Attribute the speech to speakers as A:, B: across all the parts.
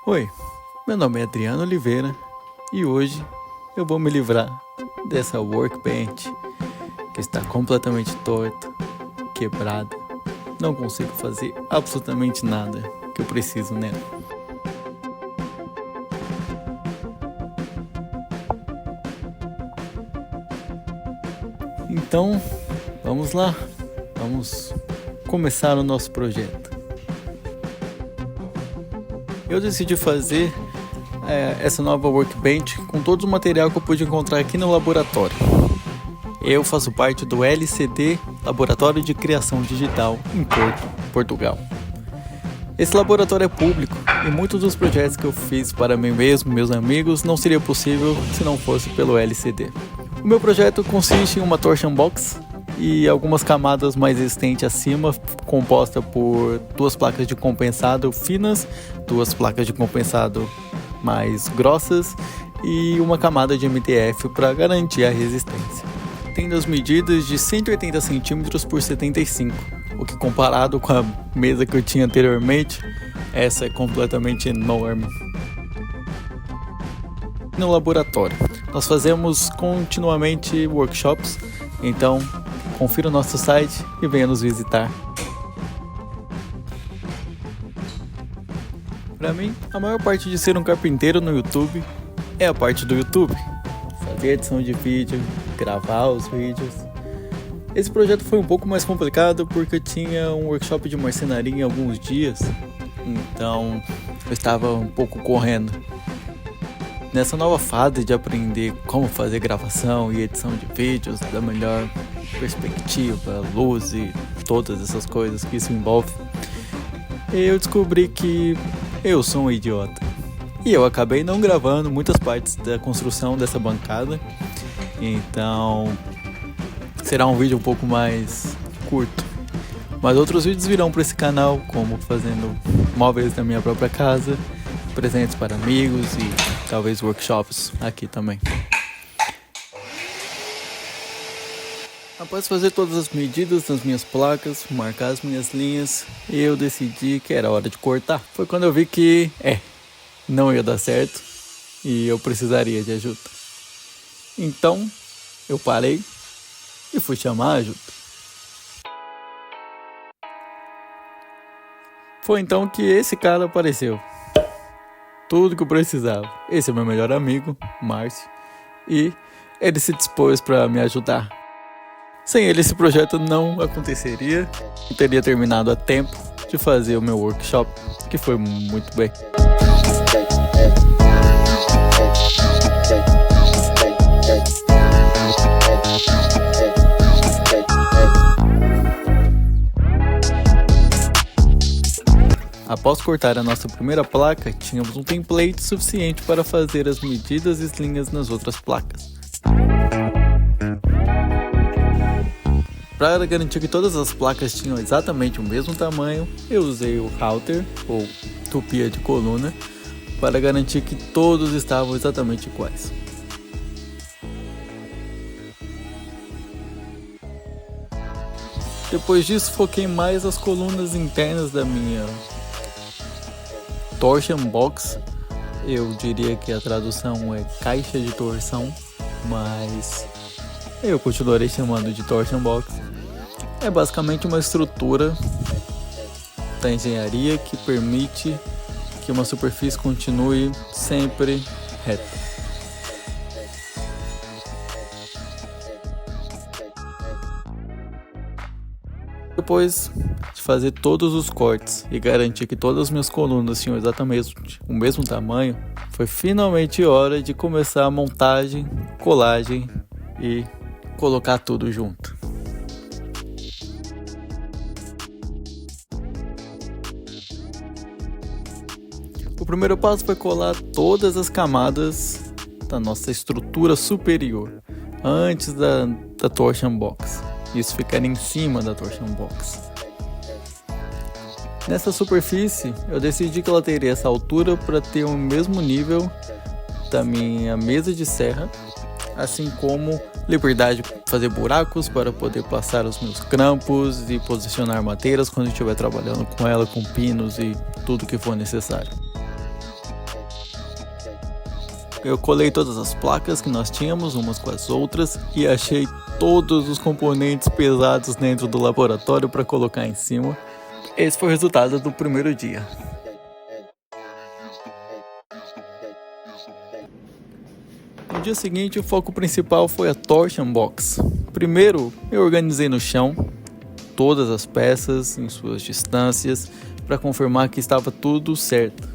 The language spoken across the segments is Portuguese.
A: Oi, meu nome é Adriano Oliveira e hoje eu vou me livrar dessa workbench que está completamente torta, quebrada. Não consigo fazer absolutamente nada que eu preciso nela. Então, vamos lá, vamos começar o nosso projeto. Eu decidi fazer essa nova workbench com todo o material que eu pude encontrar aqui no laboratório. Eu faço parte do LCD, Laboratório de Criação Digital, em Porto, Portugal. Esse laboratório é público e muitos dos projetos que eu fiz para mim mesmo, meus amigos, não seria possível se não fosse pelo LCD. O meu projeto consiste em uma torsion box e algumas camadas mais resistentes acima, composta por duas placas de compensado finas, duas placas de compensado mais grossas e uma camada de MDF para garantir a resistência. Tendo as medidas de 180 cm por 75, o que comparado com a mesa que eu tinha anteriormente, essa é completamente enorme. No laboratório, nós fazemos continuamente workshops, então confira o nosso site e venha nos visitar. Para mim, a maior parte de ser um carpinteiro no YouTube é a parte do YouTube. Fazer edição de vídeo, gravar os vídeos. Esse projeto foi um pouco mais complicado porque eu tinha um workshop de marcenaria em alguns dias, então eu estava um pouco correndo. Nessa nova fase de aprender como fazer gravação e edição de vídeos da melhor perspectiva, luz e todas essas coisas que isso envolve, eu descobri que eu sou um idiota. E eu acabei não gravando muitas partes da construção dessa bancada, então será um vídeo um pouco mais curto. Mas outros vídeos virão para esse canal, como fazendo móveis da minha própria casa, presentes para amigos e talvez workshops aqui também. Após fazer todas as medidas nas minhas placas, marcar as minhas linhas, eu decidi que era hora de cortar. Foi quando eu vi que não ia dar certo e eu precisaria de ajuda. Então eu parei e fui chamar ajuda. Foi então que esse cara apareceu. Tudo que eu precisava. Esse é meu melhor amigo, Márcio, e ele se dispôs para me ajudar. Sem ele esse projeto não aconteceria, eu teria terminado a tempo de fazer o meu workshop, que foi muito bem. Após cortar a nossa primeira placa, tínhamos um template suficiente para fazer as medidas e linhas nas outras placas. Para garantir que todas as placas tinham exatamente o mesmo tamanho, eu usei o router, ou tupia de coluna, para garantir que todos estavam exatamente iguais. Depois disso, foquei mais as colunas internas da minha torsion box. Eu diria que a tradução é caixa de torção, mas eu continuarei chamando de torsion box. É basicamente uma estrutura da engenharia que permite que uma superfície continue sempre reta. Depois de fazer todos os cortes e garantir que todas as minhas colunas tinham exatamente o mesmo tamanho, foi finalmente hora de começar a montagem, colagem e colocar tudo junto. O primeiro passo foi colar todas as camadas da nossa estrutura superior antes da torsion box. Isso ficar em cima da torsion box. Nessa superfície, eu decidi que ela teria essa altura para ter o mesmo nível da minha mesa de serra, assim como liberdade de fazer buracos para poder passar os meus grampos e posicionar madeiras quando eu estiver trabalhando com ela, com pinos e tudo que for necessário. eu colei todas as placas que nós tínhamos umas com as outras e achei todos os componentes pesados dentro do laboratório para colocar em cima. Esse foi o resultado do primeiro dia. No dia seguinte, o foco principal foi a Torsion Box. Primeiro, eu organizei no chão todas as peças em suas distâncias para confirmar que estava tudo certo.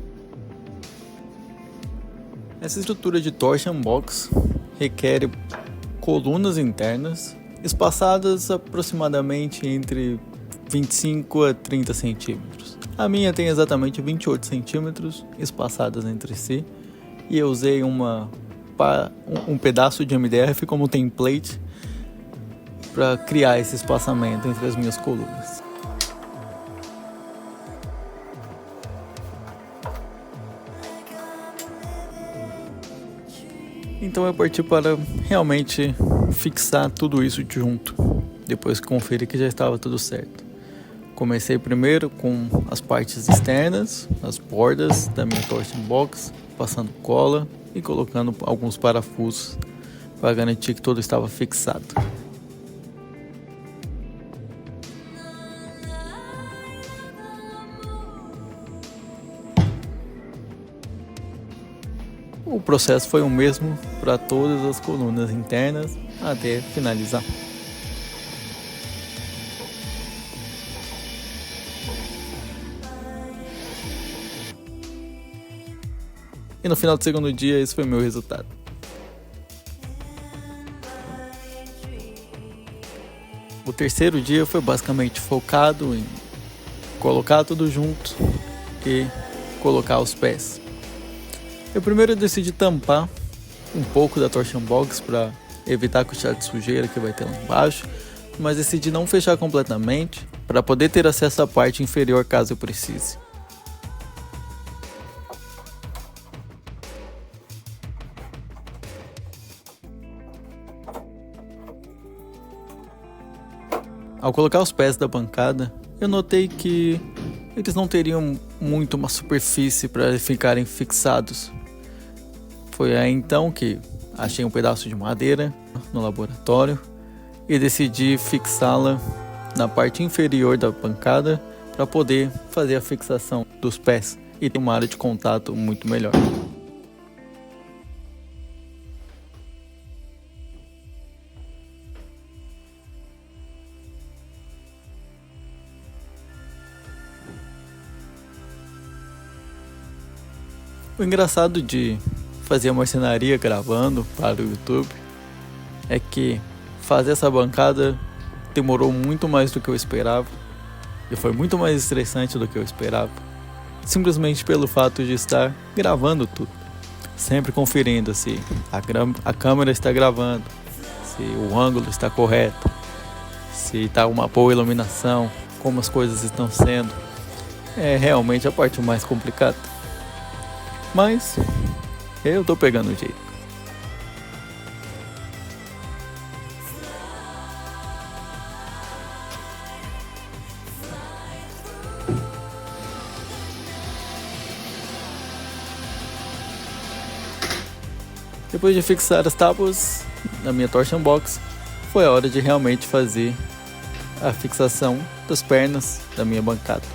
A: Essa estrutura de Torsion Box requer colunas internas espaçadas aproximadamente entre 25 a 30 centímetros. A minha tem exatamente 28 centímetros espaçadas entre si e eu usei um pedaço de MDF como template para criar esse espaçamento entre as minhas colunas. Então eu parti para realmente fixar tudo isso junto, depois que conferi que já estava tudo certo. Comecei primeiro com as partes externas, as bordas da minha Torsion Box, passando cola e colocando alguns parafusos para garantir que tudo estava fixado. O processo foi o mesmo para todas as colunas internas até finalizar. E no final do segundo dia, esse foi o meu resultado. O terceiro dia foi basicamente focado em colocar tudo junto e colocar os pés. Eu primeiro decidi tampar um pouco da Torsion Box para evitar a quantidade de sujeira que vai ter lá embaixo, mas decidi não fechar completamente para poder ter acesso à parte inferior caso eu precise. Ao colocar os pés da bancada, eu notei que eles não teriam muito uma superfície para ficarem fixados. Foi aí então que achei um pedaço de madeira no laboratório e decidi fixá-la na parte inferior da bancada para poder fazer a fixação dos pés e ter uma área de contato muito melhor. O engraçado de fazer a marcenaria gravando para o YouTube é que fazer essa bancada demorou muito mais do que eu esperava e foi muito mais estressante do que eu esperava, simplesmente pelo fato de estar gravando tudo, sempre conferindo se a câmera está gravando, se o ângulo está correto, se está uma boa iluminação, como as coisas estão sendo. É realmente a parte mais complicada. Mas eu tô pegando o jeito. Depois de fixar as tábuas na minha Torsion Box, foi a hora de realmente fazer a fixação das pernas da minha bancada.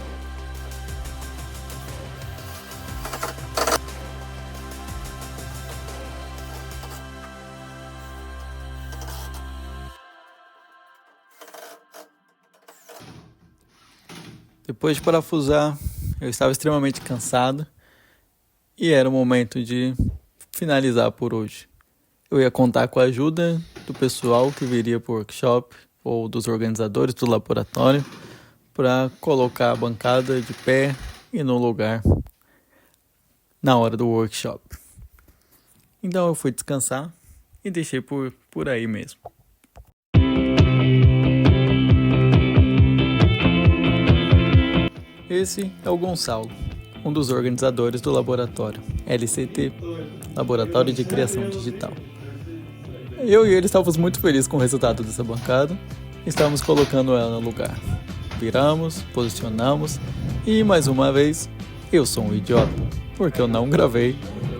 A: Depois de parafusar, eu estava extremamente cansado e era o momento de finalizar por hoje. Eu ia contar com a ajuda do pessoal que viria para o workshop ou dos organizadores do laboratório para colocar a bancada de pé e no lugar na hora do workshop. Então eu fui descansar e deixei por aí mesmo. Esse é o Gonçalo, um dos organizadores do laboratório LCT, Laboratório de Criação Digital. Eu e ele estávamos muito felizes com o resultado dessa bancada e estávamos colocando ela no lugar. Viramos, posicionamos e mais uma vez eu sou um idiota, porque eu não gravei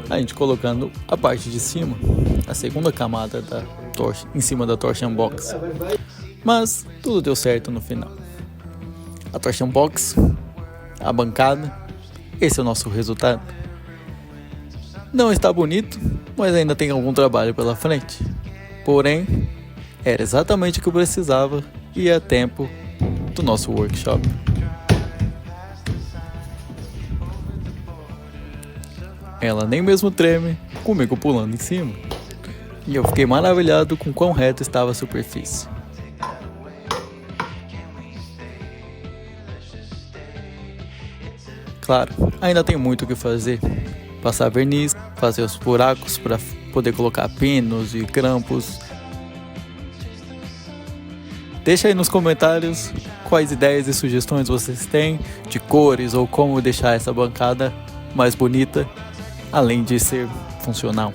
A: a gente colocando a parte de cima, a segunda camada da torch em cima da Torsion Box. Mas tudo deu certo no final. A Torsion Box, a bancada, esse é o nosso resultado. Não está bonito, mas ainda tem algum trabalho pela frente. Porém, era exatamente o que eu precisava e é tempo do nosso workshop. Ela nem mesmo treme, comigo pulando em cima. E eu fiquei maravilhado com quão reta estava a superfície. Claro, ainda tem muito o que fazer. Passar verniz, fazer os buracos para poder colocar pinos e grampos. Deixa aí nos comentários quais ideias e sugestões vocês têm de cores ou como deixar essa bancada mais bonita, além de ser funcional.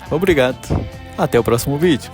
A: Obrigado, até o próximo vídeo.